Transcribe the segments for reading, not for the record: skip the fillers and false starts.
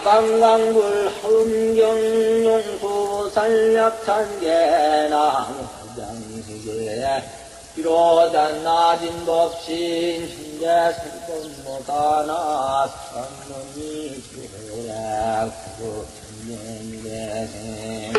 강강불 흥경용수 산략산계나무 화장시계 비로단 낮은 법신 신대 설법못하나 선문이 주라 구구 천년대생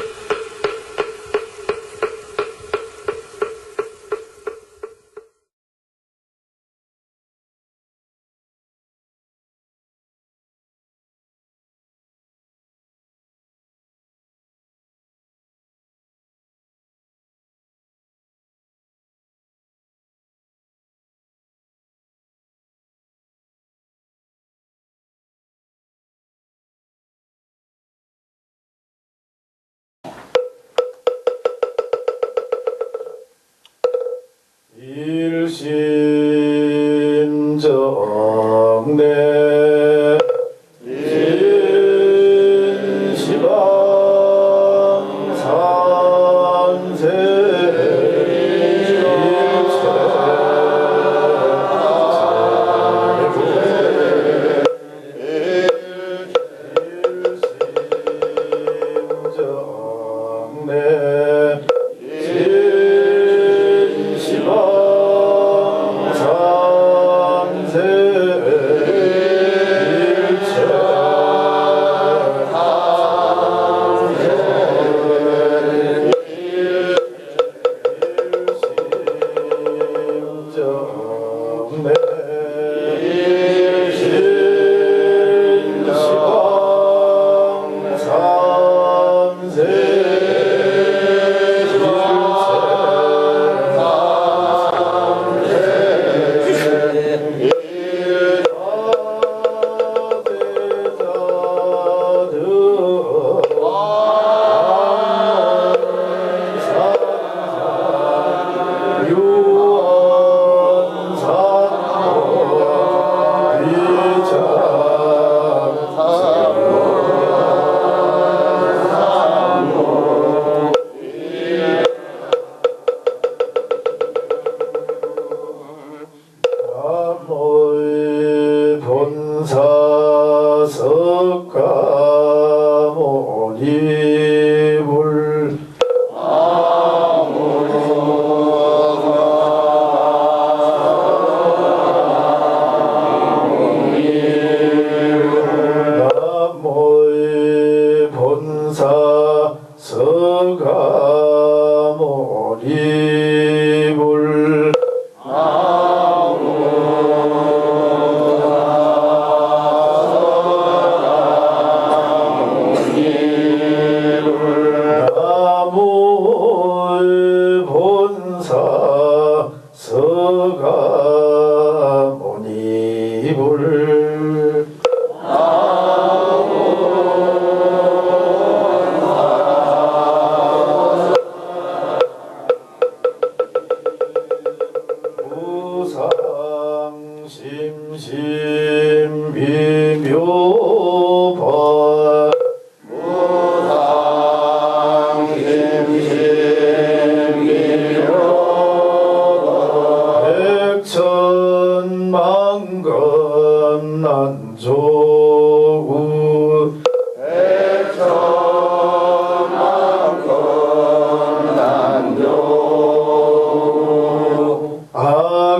일심정내 인시방산세 본사석가모니불 나모의 본사석가모니불 나무의 본사 서가모니불 무상심심비묘법 백천만건 난조우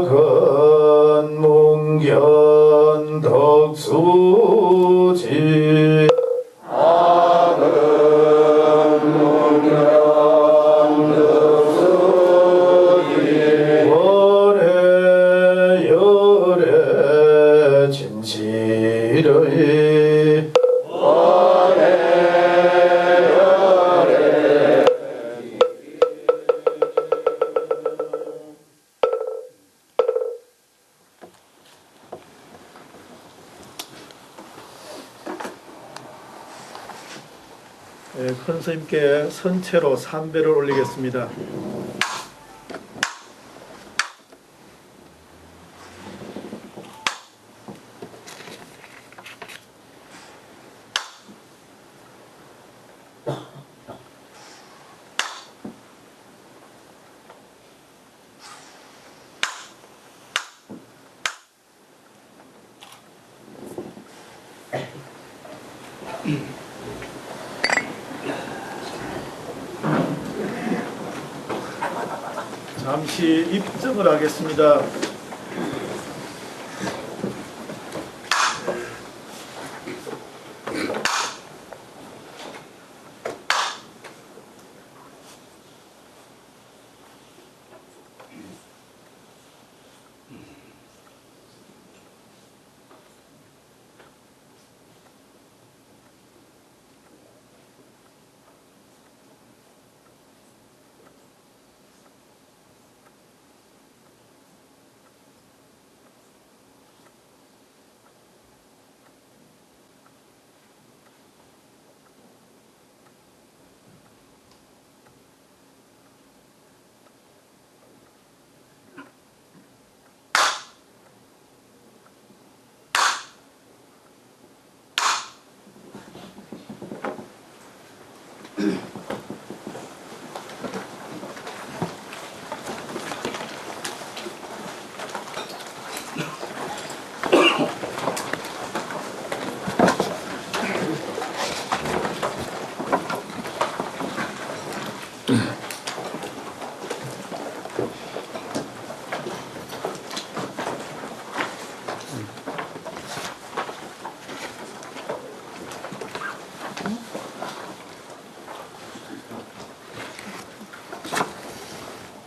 악은 문견 덕수지 원해 열애 진실의 큰 스님께 선체로 삼배를 올리겠습니다. 잠시 입증을 하겠습니다.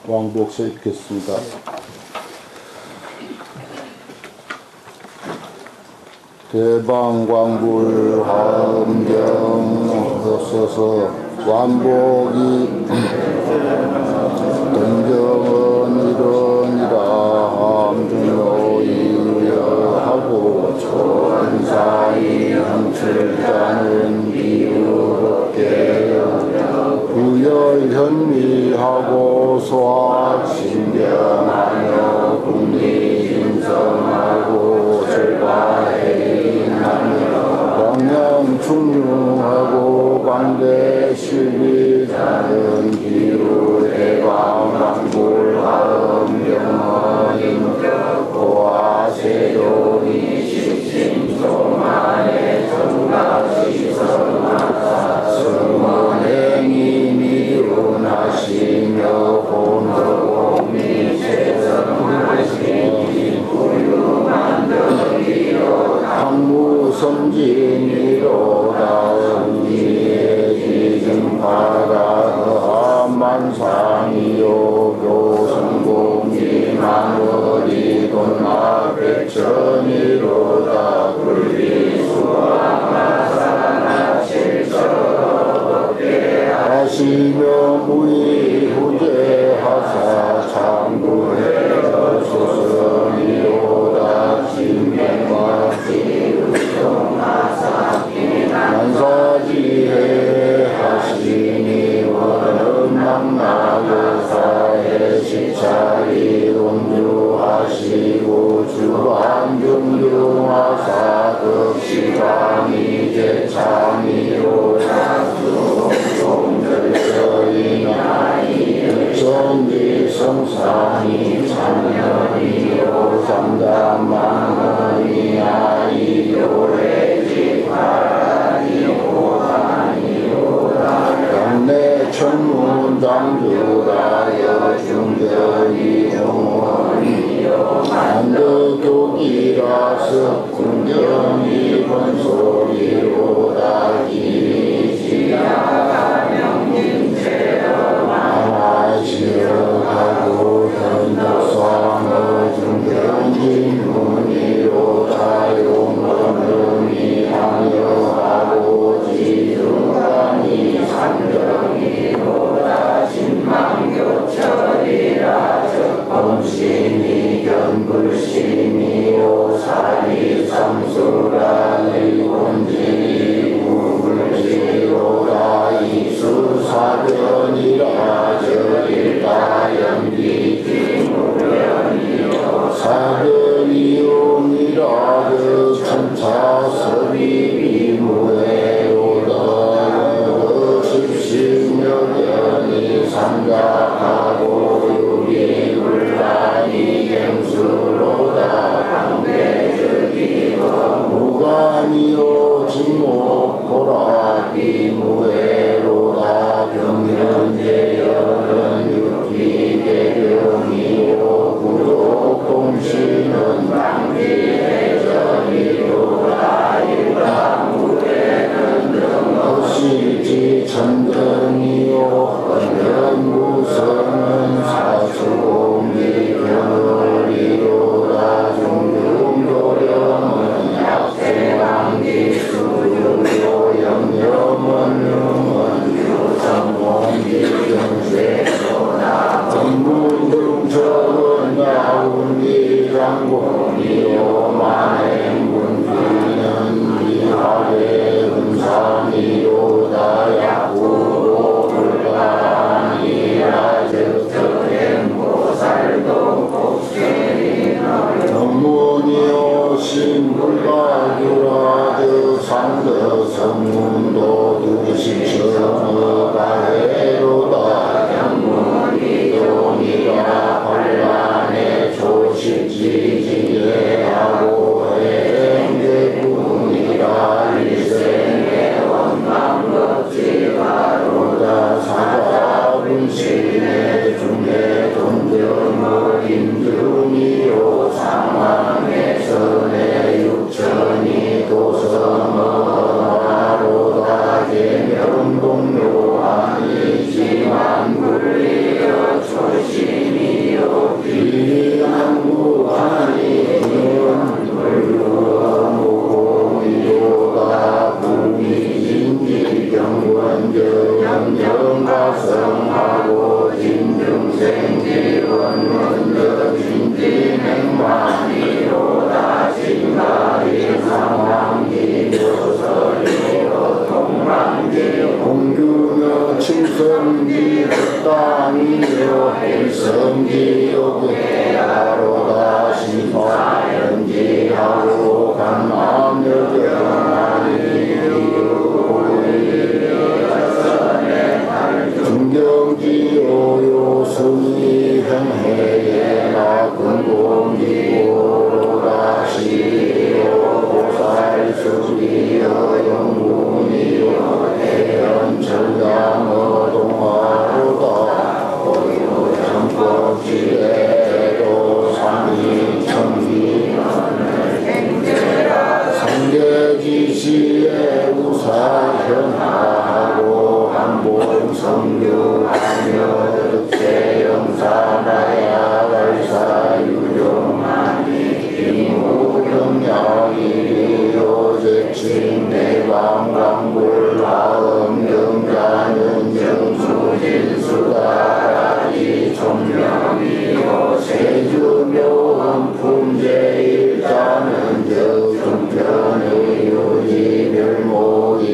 왕복서 읽겠습니다. 대방광불 화엄경 없어서 완복이 동경은 이러니라 함중로 이유여하고 천사이 형출자는 비유롭게 부여현미하고 소학 신경하며 국리인성하고 절과해인하며 광명충룡하고 광대실비자는 기루대광광불화엄경어인 고아세종이 십심소만의 정각시성하사 승원행이 미운하시며 본덕공미 세성하시니 부유만덕이요 당무성진이로다 은지의 기증파가 만상이요 교성공이 만월이 돈마 백천이로다 불리수왕마사나 칠처롭게 하시며 무이후제하사 창구해서 소선이로다 신명과 지우성마사기 만사지해 하시니 원음망나교사의 시차리 온주하시고 주관중중하사 극시광이 제창이로다 종절서이나이 정지성상이 참여이요 삼단망언이 아이요래지파라니오하니오다 영내 천문장주라여 중견이 영원이요 만덕교기라서 궁경이 번소리로다 기리지야 지역하고 현덕상의 중견진문이로다 용원음이 항여하고 지중간이 삼정이로다 신망교철이라 적범신이 견불신이요 사리삼수라의 본진이 무불지로다 이수사변이라 저일다연기 기무변이요 사변이용이라 그 천차섭이비무해로다 십심여견이 삼각하고 유기불란이 갱수로다 강대적이고 무관이요 진목보라 무해로다 경현제열은 육기대경이요 구독공시는 당지해전이로다 일당무에는 등어시지 천등이요 헌현무성은 사수공기 견월이로다 중중도령은 약생왕기 수유요 영념은 유성공기 경세소나 정문중적은 야운기장공이요 만행문주는 미하게 은삼이로다 야구로 불가니라 적정행보살도 정문이요 신불가규라드 상더성문도 두시천어가해로다 영문이동이라 반란의 조실지지예하고 해행대군이라 일생의 원망겁지가로다 사자분신의 중에 돈정어 임금이요 상황의 선의 육천이 도성어하로다 계명동료 아니지만 물리여 초심이요 비양구하니 물루어무공이로다 부미진기경원저 영정가성하고 진중생지원문저 진지맹만이로다 신가리 상황기묘설이로 동만기 공규며 칠성기 땅이요 일성기요괴하로다 시사연지하고 강남여경아니요 중경지요요 순이행해예나 근공기고로다 시요 보살수리여 영문이요 대연철량어동화로다 정법지대도 상이천기 상계지시에 우사현하고 한봉성유하며 득세영사나야 발사유용하니 이무경야이리요 제친내방광불하음경자는 정수진수다라지 총명이요 세주묘음 품제일자는 저중편의 유지멸모이니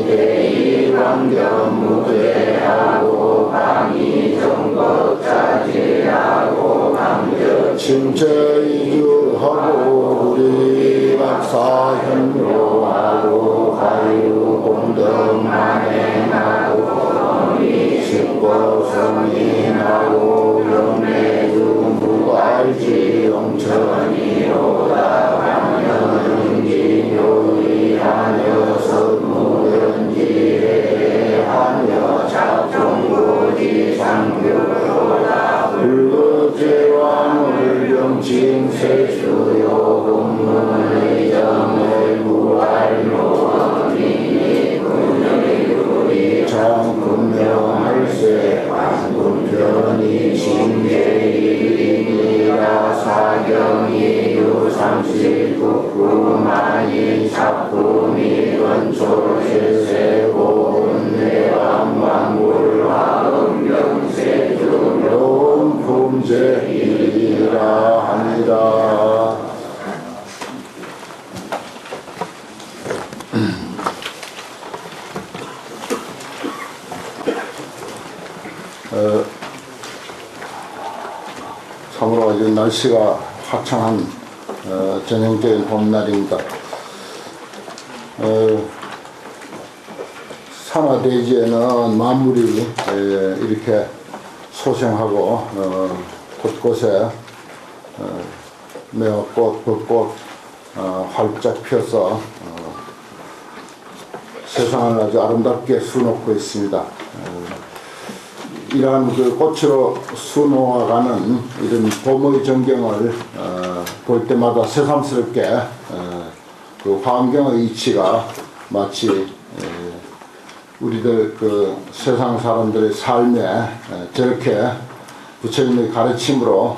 대일왕견무죄하고 방위정법자지하고 강적 침체이주하고 우리 박사현묘하고 가유공덕만행하고 식고성인하고 영내주무갈지 영천이로다 방연기요이하며 선무연지하며 작종고지 상교로다 불거제왕을 병칭세수요 공문의정을 구할로원이 군의유리 정금명할세 관군편이 신계일이니라 사경이 유삼십국구만이 작품이 건초실세고 은내왕만물화음명세주 명품제이라 합니다. 참으로 이제 날씨가 화창한 전형적인 봄날입니다. 산화대지에는 만물이 이렇게 소생하고 곳곳에 매화꽃, 벚꽃 활짝 피어서 새 세상을 아주 아름답게 수놓고 있습니다. 이러한 그 꽃으로 수놓아가는 이런 봄의 전경을 볼 때마다 새삼스럽게 그 환경의 이치가 마치 우리들 그 세상 사람들의 삶에 저렇게 부처님의 가르침으로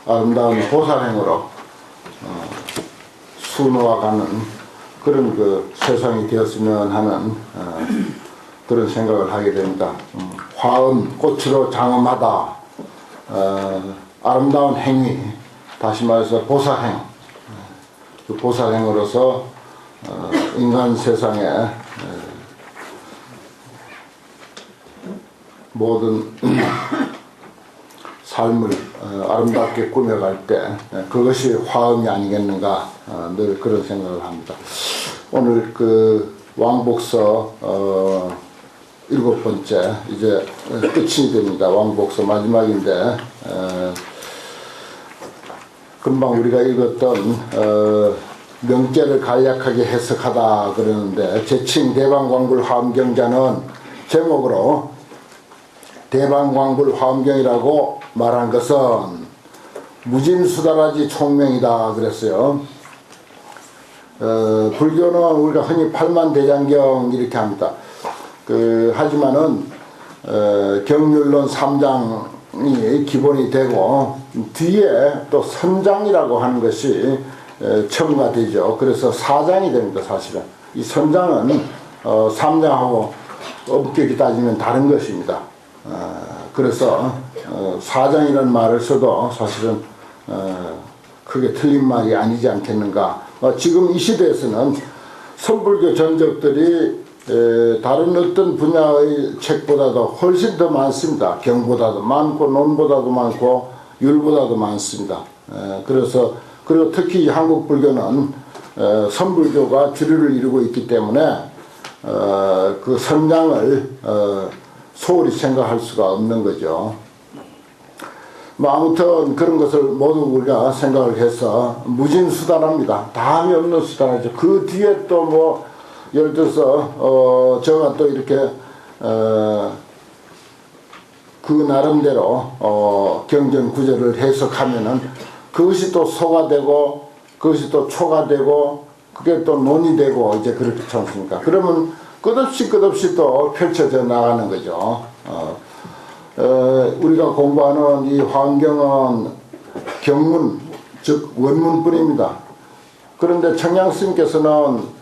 아름다운 보살행으로 수놓아가는 그런 그 세상이 되었으면 하는 그런 생각을 하게 됩니다. 화음, 꽃으로 장엄하다. 아름다운 행위, 다시 말해서 보살행. 그 보살행으로서 인간 세상에 모든 삶을 아름답게 꾸며갈 때 그것이 화음이 아니겠는가 늘 그런 생각을 합니다. 오늘 그 왕복서 7번째 이제 끝이 됩니다. 왕복서 마지막인데 금방 우리가 읽었던 명제를 간략하게 해석하다 그러는데 제칭 대방광불 화엄경자는 제목으로 대방광불 화엄경이라고 말한 것은 무진수다라지 총명이다 그랬어요. 불교는 우리가 흔히 팔만대장경 이렇게 합니다. 하지만은 경률론 3장이 기본이 되고 뒤에 또 선장이라고 하는 것이 첨가되죠. 그래서 4장이 됩니다. 사실은 이 선장은 3장하고 엄격히 따지면 다른 것입니다. 그래서 4장이라는 말을 써도 사실은 크게 틀린 말이 아니지 않겠는가. 지금 이 시대에서는 선불교 전적들이 다른 어떤 분야의 책보다도 훨씬 더 많습니다. 경보다도 많고 논보다도 많고 율보다도 많습니다. 그리고 특히 한국 불교는 선불교가 주류를 이루고 있기 때문에 그 선장을 소홀히 생각할 수가 없는 거죠. 아무튼 그런 것을 모두 우리가 생각을 해서 무진수단합니다. 다음이 없는 수단이죠. 그 뒤에 또 예를 들어서 제가 또 이렇게 그 나름대로 경전 구절을 해석하면은 그것이 또 소가 되고 그것이 또 초가 되고 그게 또 논이 되고 이제 그렇지 않습니까? 그러면 끝없이 또 펼쳐져 나가는 거죠. 우리가 공부하는 이 화엄경은 경문, 즉 원문뿐입니다. 그런데 청양스님께서는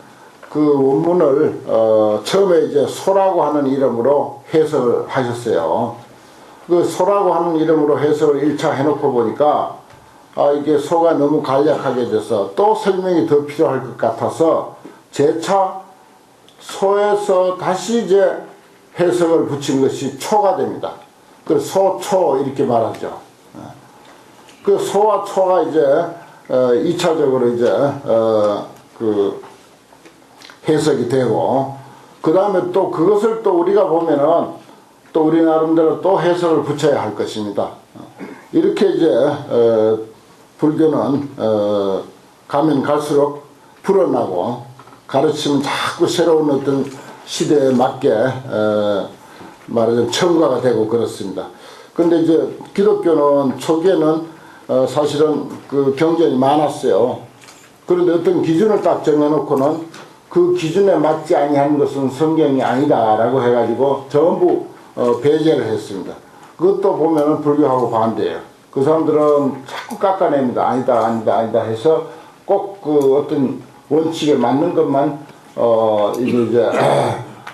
그 원문을 처음에 이제 소라고 하는 이름으로 해석을 하셨어요. 그 소라고 하는 이름으로 해석을 1차 해놓고 보니까 이게 소가 너무 간략하게 돼서 또 설명이 더 필요할 것 같아서 제차 소에서 다시 이제 해석을 붙인 것이 초가 됩니다. 그래서 소, 초 이렇게 말하죠. 그 소와 초가 이제 2차적으로 이제 그 해석이 되고 그 다음에 또 그것을 또 우리가 보면은 또 우리 나름대로 또 해석을 붙여야 할 것입니다. 이렇게 이제 불교는 가면 갈수록 불어나고 가르치면 자꾸 새로운 어떤 시대에 맞게 말하자면 첨가가 되고 그렇습니다. 근데 이제 기독교는 초기에는 사실은 그 경전이 많았어요. 그런데 어떤 기준을 딱 정해놓고는 그 기준에 맞지 아니하는 것은 성경이 아니다라고 해가지고 전부 배제를 했습니다. 그것도 보면은 불교하고 반대예요. 그 사람들은 자꾸 깎아냅니다. 아니다 해서 꼭 그 어떤 원칙에 맞는 것만 이게 이제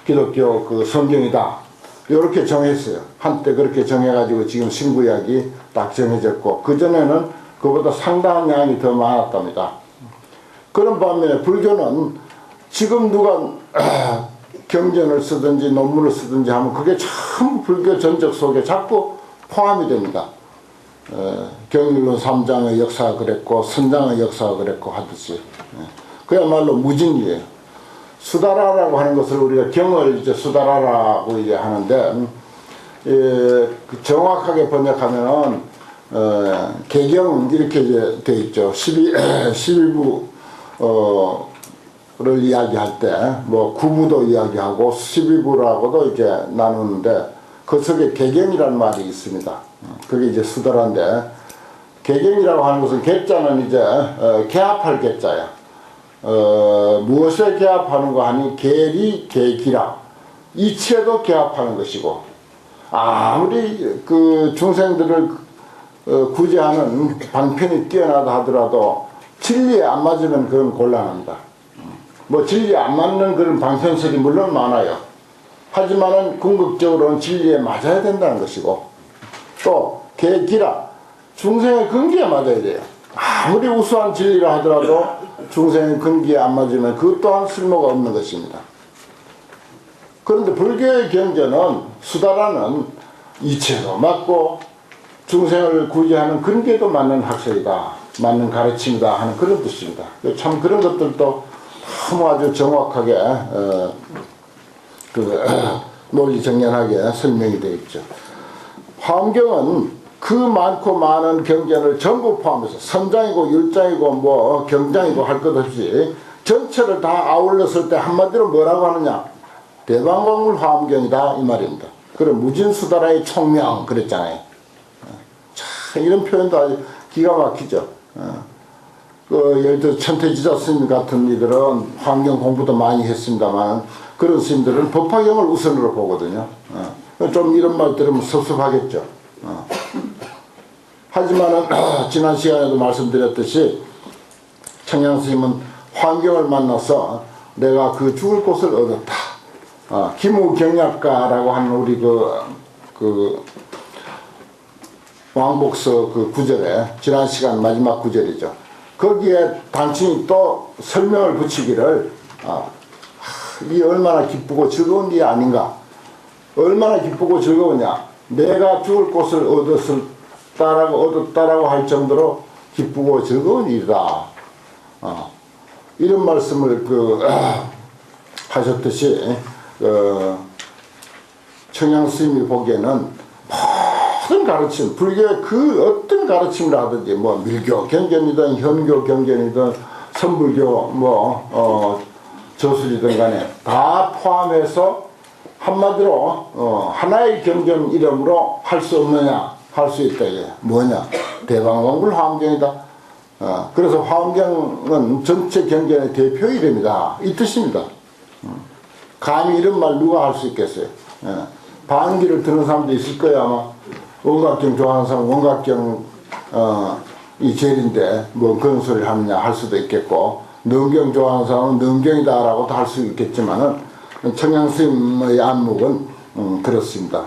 기독교 그 성경이다. 이렇게 정했어요. 한때 그렇게 정해가지고 지금 신구약이 딱 정해졌고 그전에는 그보다 상당한 양이 더 많았답니다. 그런 반면에 불교는 지금 누가 경전을 쓰든지 논문을 쓰든지 하면 그게 참 불교 전적 속에 자꾸 포함이 됩니다. 경률론 3장의 역사가 그랬고 선장의 역사가 그랬고 하듯이 그야말로 무진이에요. 수다라라고 하는 것을 우리가 경을 이제 수다라라고 이제 하는데 정확하게 번역하면은 개경 이렇게 이제 돼 있죠. 11부 이야기할 때 뭐 구부도 이야기하고 12부라고도 이제 나누는데 그 속에 개경이라는 말이 있습니다. 그게 이제 수다란데 개경이라고 하는 것은 개자는 이제 개합할 개자야. 무엇에 개합하는 거 하니 계리 계기라 이치에도 개합하는 것이고 아무리 그 중생들을 구제하는 방편이 뛰어나다 하더라도 진리에 안 맞으면 그건 곤란합니다. 뭐 진리에 안 맞는 그런 방편설이 물론 많아요. 하지만은 궁극적으로는 진리에 맞아야 된다는 것이고 또 계기라 중생의 근기에 맞아야 돼요. 아무리 우수한 진리라 하더라도 중생의 근기에 안 맞으면 그 또한 쓸모가 없는 것입니다. 그런데 불교의 경전은 수다라는 이체도 맞고 중생을 구제하는 근기에도 맞는 학설이다, 맞는 가르침이다 하는 그런 뜻입니다. 참 그런 것들도 너무 아주 정확하게 논리정연하게 설명이 되어 있죠. 화엄경은 그 많고 많은 경전을 전부 포함해서 선장이고 율장이고 뭐 경장이고 할 것 없이 전체를 다 아울렀을 때 한마디로 뭐라고 하느냐, 대방광물 화엄경이다 이 말입니다. 그럼 무진수다라의 총명 그랬잖아요. 참 이런 표현도 아주 기가 막히죠. 예를 들어 천태지자 스님 같은 이들은 화엄경 공부도 많이 했습니다만 그런 스님들은 법화경을 우선으로 보거든요. 좀 이런 말 들으면 섭섭하겠죠. 하지만은 지난 시간에도 말씀드렸듯이 청양 스님은 화엄경을 만나서 내가 그 죽을 곳을 얻었다. 기무경약가라고 하는 우리 그 왕복서 그 구절에 지난 시간 마지막 구절이죠. 거기에 단순히 또 설명을 붙이기를 이 얼마나 기쁘고 즐거운 일이 아닌가. 얼마나 기쁘고 즐거우냐. 내가 죽을 곳을 얻었다라고 할 정도로 기쁘고 즐거운 일이다. 이런 말씀을 하셨듯이 청양 스님이 보기에는 모든 가르침, 불교의 그 어떤 가르침이라 하든지 뭐 밀교 경전이든 현교 경전이든 선불교 저술이든 간에 다 포함해서 한마디로 하나의 경전 이름으로 할 수 없느냐, 할 수 있다. 이게 뭐냐, 대방광불 화엄경이다. 그래서 화엄경은 전체 경전의 대표 이름이다 이 뜻입니다. 감히 이런 말 누가 할 수 있겠어요. 반기를 드는 사람도 있을 거예요. 아마 원각경 좋아하는 사람 원각경 이 제일인데 뭐 그런 소리를 하느냐 할 수도 있겠고, 능경 좋아하는 사람은 능경이다 라고도 할 수 있겠지만은 청양스님의 안목은 그렇습니다.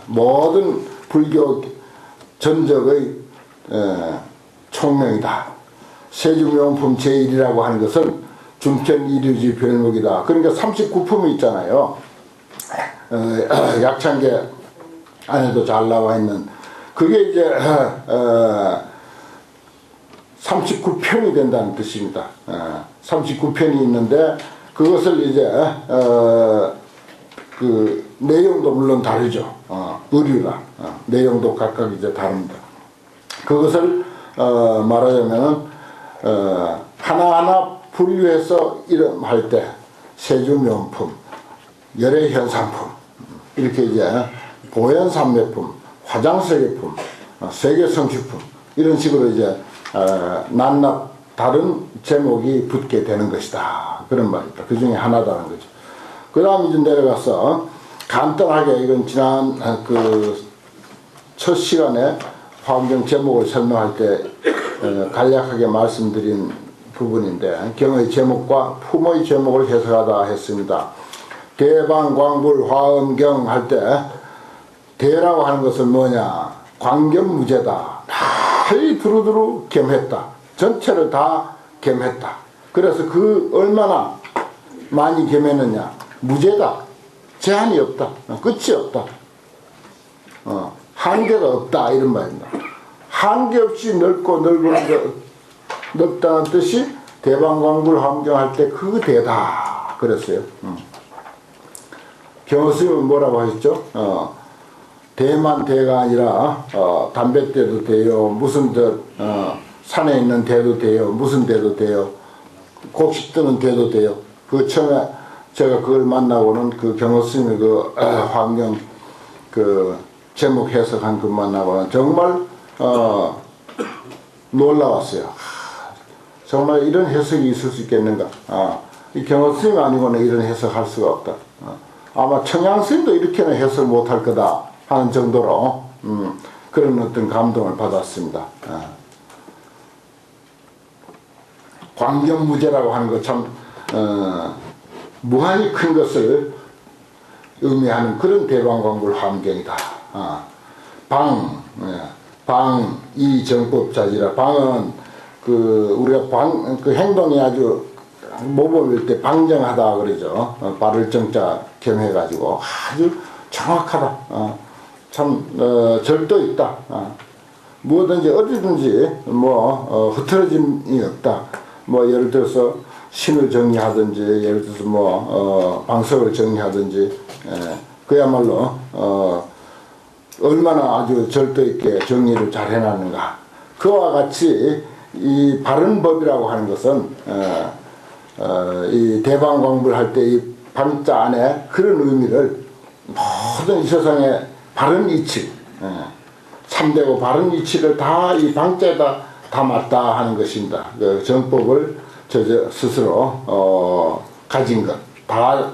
모든 불교 전적의 총명이다. 세주명품 제1이라고 하는 것은 중견이류지 별목이다. 그러니까 39품이 있잖아요. 약창계 안에도 잘 나와 있는 그게 이제 39편이 된다는 뜻입니다. 39편이 있는데 그것을 이제 그 내용도 물론 다르죠. 의류가 내용도 각각 이제 다릅니다. 그것을 말하자면은 하나하나 분류해서 이름할 때 세주명품, 열애현상품 이렇게 이제 보현삼매품, 화장세계품, 세계성식품 이런 식으로 이제 낱낱 다른 제목이 붙게 되는 것이다. 그런 말입니다. 그 중에 하나다는 거죠. 그 다음 이제 내려가서 간단하게 이건 지난 그 첫 시간에 화엄경 제목을 설명할 때 간략하게 말씀드린 부분인데 경의 제목과 품의 제목을 해석하다 했습니다. 대방광불 화엄경 할 때 대라고 하는 것은 뭐냐, 광겸무제다. 다 두루두루 겸했다. 전체를 다 겸했다. 그래서 그 얼마나 많이 겸했느냐, 무제다. 제한이 없다. 끝이 없다. 한계가 없다 이런 말입니다. 한계 없이 넓고 넓다는 뜻이 대방광불 화엄경 할 때 그 대다 그랬어요. 경스님은 뭐라고 하셨죠? 대만 대가 아니라 담배 대도 돼요. 무슨 산에 있는 대도 돼요. 무슨 대도 돼요. 곡식들은 돼도 돼요. 그 처음에 제가 그걸 만나고는 그 경호 스님의 그 환경 그 제목 해석한 그 만나고는 정말 놀라웠어요. 정말 이런 해석이 있을 수 있겠는가. 이 경호 스님 아니고는 이런 해석할 수가 없다. 아마 청양 스님도 이렇게는 해석 못할 거다 하는 정도로 그런 어떤 감동을 받았습니다. 광경무제라고 하는 것 참 무한히 큰 것을 의미하는 그런 대방광불 함경이다. 이 정법자지라. 방은 우리가 그 행동이 아주 모범일 때 방정하다 그러죠. 발을 정자 겸해가지고 아주 정확하다. 참 절도 있다. 무엇든지 어디든지 흐트러짐이 없다. 예를 들어서 신을 정리하든지 예를 들어서 방석을 정리하든지 그야말로 얼마나 아주 절도 있게 정리를 잘 해놨는가. 그와 같이 이 바른 법이라고 하는 것은 이 대방광불 할 때 이 방자 안에 그런 의미를 모든 이 세상의 바른 이치, 참되고 바른 이치를 다 이 방자에다 담았다 하는 것입니다. 그 정법을 스스로 가진 것, 다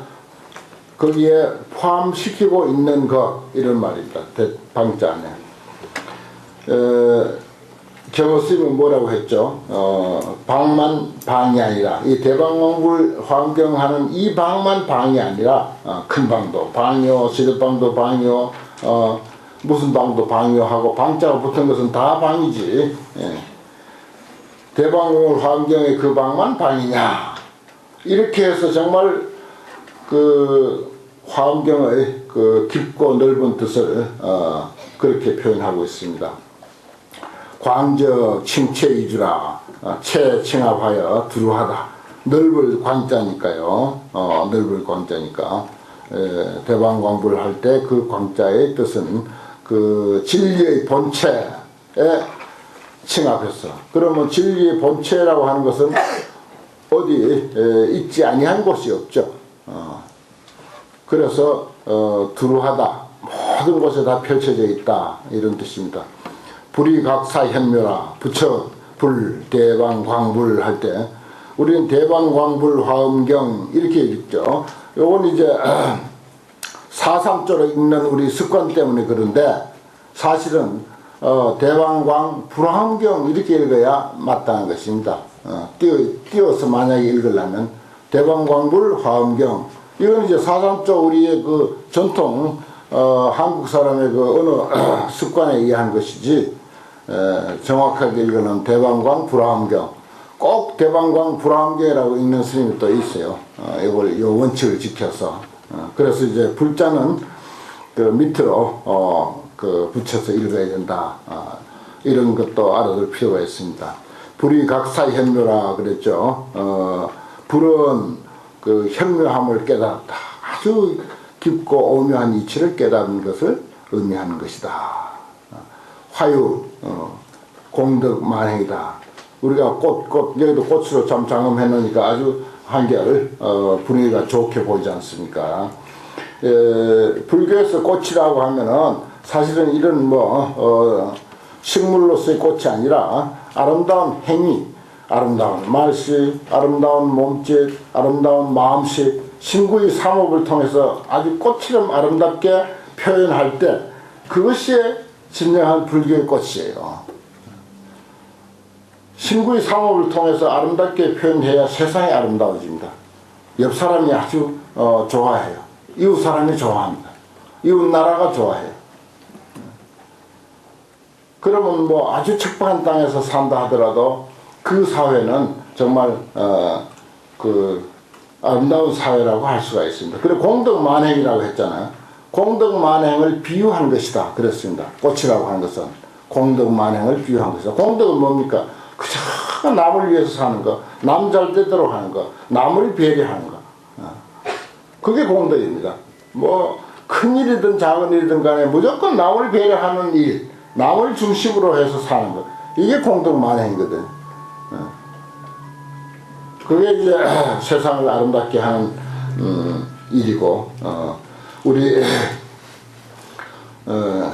거기에 포함시키고 있는 것, 이런 말입니다. 방자 안에. 경호스님은 뭐라고 했죠? 방만 방이 아니라, 이 대방광불 환경하는 이 방만 방이 아니라, 큰 방도 방이요, 시대방도 방이요, 무슨 방도 방이요 하고 방자가 붙은 것은 다 방이지. 대방광불 환경의 그 방만 방이냐. 이렇게 해서 정말 그 환경의 그 깊고 넓은 뜻을 그렇게 표현하고 있습니다. 광적 칭체 이주라. 체칭합하여 두루하다. 넓을 광자니까요. 넓을 광자니까. 대방광불 할 때 그 광자의 뜻은 그 진리의 본체에 칭합했어. 그러면 진리의 본체라고 하는 것은 어디 있지 아니한 곳이 없죠. 그래서 두루하다. 모든 곳에 다 펼쳐져 있다. 이런 뜻입니다. 불이 각사 현묘라. 부처 불 대방광불 할 때 우리는 대방광불 화엄경 이렇게 읽죠. 요건 이제 사삼조로 읽는 우리 습관 때문에 그런데 사실은 대방광 불화엄경 이렇게 읽어야 마땅한 것입니다. 띄어서 만약에 읽으려면 대방광불 화엄경, 이건 이제 사삼조 우리의 그 전통 한국 사람의 그 어느 습관에 의한 것이지, 정확하게 읽으면 대방광 불화엄경, 꼭 대방광 불화엄경이라고 읽는 스님이 또 있어요. 이걸 요 원칙을 지켜서. 그래서 이제 불자는 그 밑으로 그 붙여서 읽어야 된다. 이런 것도 알아둘 필요가 있습니다. 불이 각사 현묘라 그랬죠. 불은 그 현묘함을 깨달았다. 아주 깊고 오묘한 이치를 깨달은 것을 의미하는 것이다. 화유, 공덕 만행이다. 우리가 여기도 꽃으로 참 장엄해 놓으니까 아주 한결 분위기가 좋게 보이지 않습니까? 불교에서 꽃이라고 하면은 사실은 이런 식물로서의 꽃이 아니라 아름다운 행위, 아름다운 말씨, 아름다운 몸짓, 아름다운 마음씨, 신구의 삼업을 통해서 아주 꽃처럼 아름답게 표현할 때 그것이 진정한 불교의 꽃이에요. 신구의 삼업을 통해서 아름답게 표현해야 세상이 아름다워집니다. 옆 사람이 아주 좋아해요. 이웃 사람이 좋아합니다. 이웃 나라가 좋아해요. 그러면 아주 척박한 땅에서 산다 하더라도 그 사회는 정말 그 아름다운 사회라고 할 수가 있습니다. 그리고 공덕만행이라고 했잖아요. 공덕만행을 비유한 것이다 그랬습니다. 꽃이라고 하는 것은 공덕만행을 비유한 것이다. 공덕은 뭡니까? 그저 남을 위해서 사는 거, 남 잘 되도록 하는 거, 남을 배려하는 거. 그게 공덕입니다. 큰 일이든 작은 일이든 간에 무조건 남을 배려하는 일, 남을 중심으로 해서 사는 것. 이게 공덕만행이거든. 그게 이제 세상을 아름답게 하는 일이고, 우리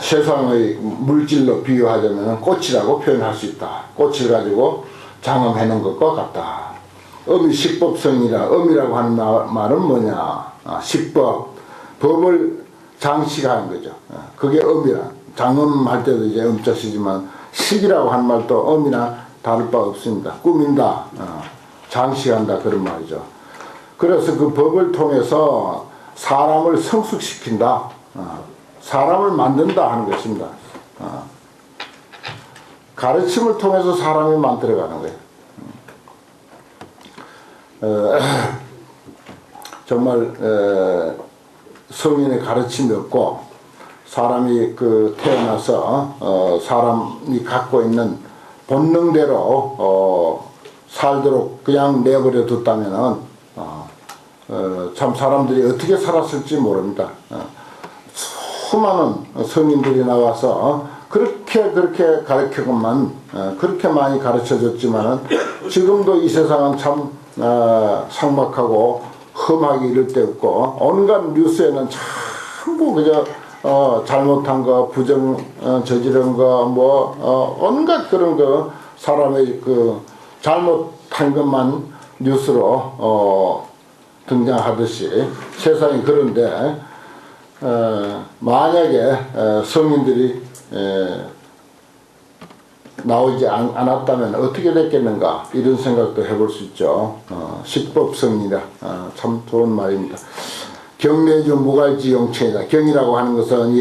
세상의 물질로 비유하자면 꽃이라고 표현할 수 있다. 꽃을 가지고 장엄해놓은 것과 같다. 엄이 식법성이라, 엄이라고 하는 말은 뭐냐? 식법, 법을 장식하는 거죠. 그게 엄이라. 장엄할 때도 이제 엄자 쓰지만 식이라고 하는 말도 엄이나 다를 바 없습니다. 꾸민다, 장식한다 그런 말이죠. 그래서 그 법을 통해서 사람을 성숙시킨다, 사람을 만든다 하는 것입니다. 가르침을 통해서 사람이 만들어가는 거예요. 정말 성인의 가르침이 없고 사람이 그 태어나서 사람이 갖고 있는 본능대로 살도록 그냥 내버려 뒀다면은 참 사람들이 어떻게 살았을지 모릅니다. 수많은 성인들이 나와서 그렇게 가르쳐만 그렇게 많이 가르쳐줬지만은 지금도 이 세상은 참 삭막하고 험하기 이를 데 없고 온갖 뉴스에는 전부 그저 잘못한 거, 부정 저지른 거, 온갖 그런 거 사람의 그 잘못한 것만 뉴스로 등장하듯이 세상이 그런데 만약에 성인들이 나오지 않았다면 어떻게 됐겠는가 이런 생각도 해볼 수 있죠. 식법성이라 참 좋은 말입니다. 경내주 무갈지 용체이다. 경이라고 하는 것은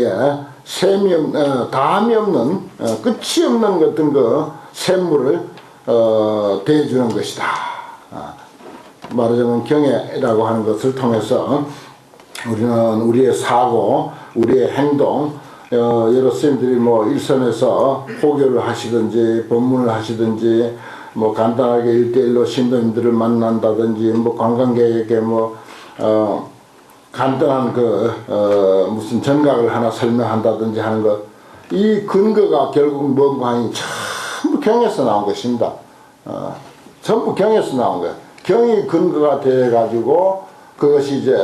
셈이 다함이 없는 끝이 없는 어떤 그 샘물을 대해주는 것이다. 말하자면 경애라고 하는 것을 통해서 우리는 우리의 사고, 우리의 행동, 여러 선생님들이 뭐 일선에서 포교를 하시든지 법문을 하시든지 뭐 간단하게 1대1로 신도님들을 만난다든지 뭐 관광객에게 간단한 무슨 전각을 하나 설명한다든지 하는 것, 이 근거가 결국 뭔가 하니 전부 경에서 나온 것입니다. 전부 경에서 나온 거예요. 경이 근거가 돼 가지고 그것이 이제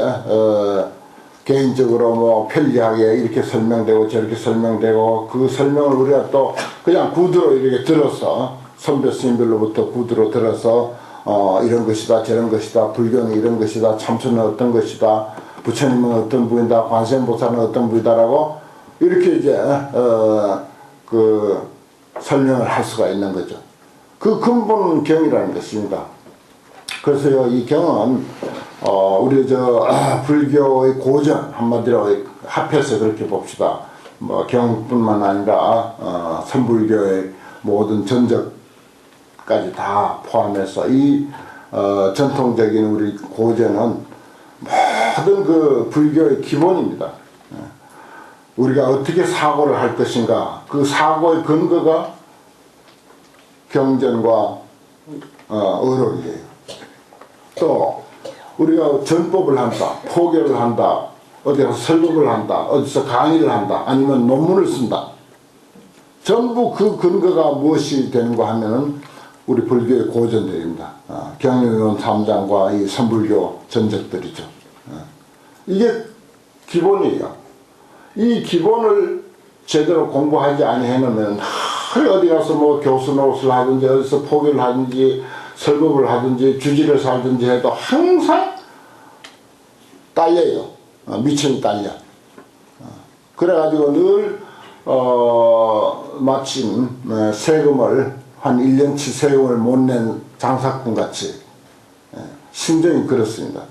개인적으로 뭐 편리하게 이렇게 설명되고 저렇게 설명되고 그 설명을 우리가 또 그냥 구두로 이렇게 들어서 선배 스님들로부터 구두로 들어서 이런 것이다 저런 것이다 불교는 이런 것이다 참선은 어떤 것이다 부처님은 어떤 분이다 관세음보살은 어떤 분이다라고 이렇게 이제 그 설명을 할 수가 있는 거죠. 그 근본 경이라는 것입니다. 그래서요 이 경은 우리 불교의 고전 한마디로 합해서 그렇게 봅시다. 뭐 경뿐만 아니라 선불교의 모든 전적까지 다 포함해서 이 전통적인 우리 고전은 모든 그 불교의 기본입니다. 우리가 어떻게 사고를 할 것인가 그 사고의 근거가 경전과 의록이에요. 또 우리가 전법을 한다, 포교를 한다, 어디 가서 설법을 한다, 어디서 강의를 한다, 아니면 논문을 쓴다. 전부 그 근거가 무엇이 되는가 하면은 우리 불교의 고전들입니다. 경륜론 3장과 이 선불교 전적들이죠. 이게 기본이에요. 이 기본을 제대로 공부하지 아니하면 어디 가서 뭐 교수 노릇을 하든지 어디서 포교를 하든지 설법을 하든지 주지를 살든지 해도 항상 딸려요. 미천이 딸려. 그래가지고 늘 마침 세금을 한 1년치 세금을 못 낸 장사꾼같이 심정이 그렇습니다.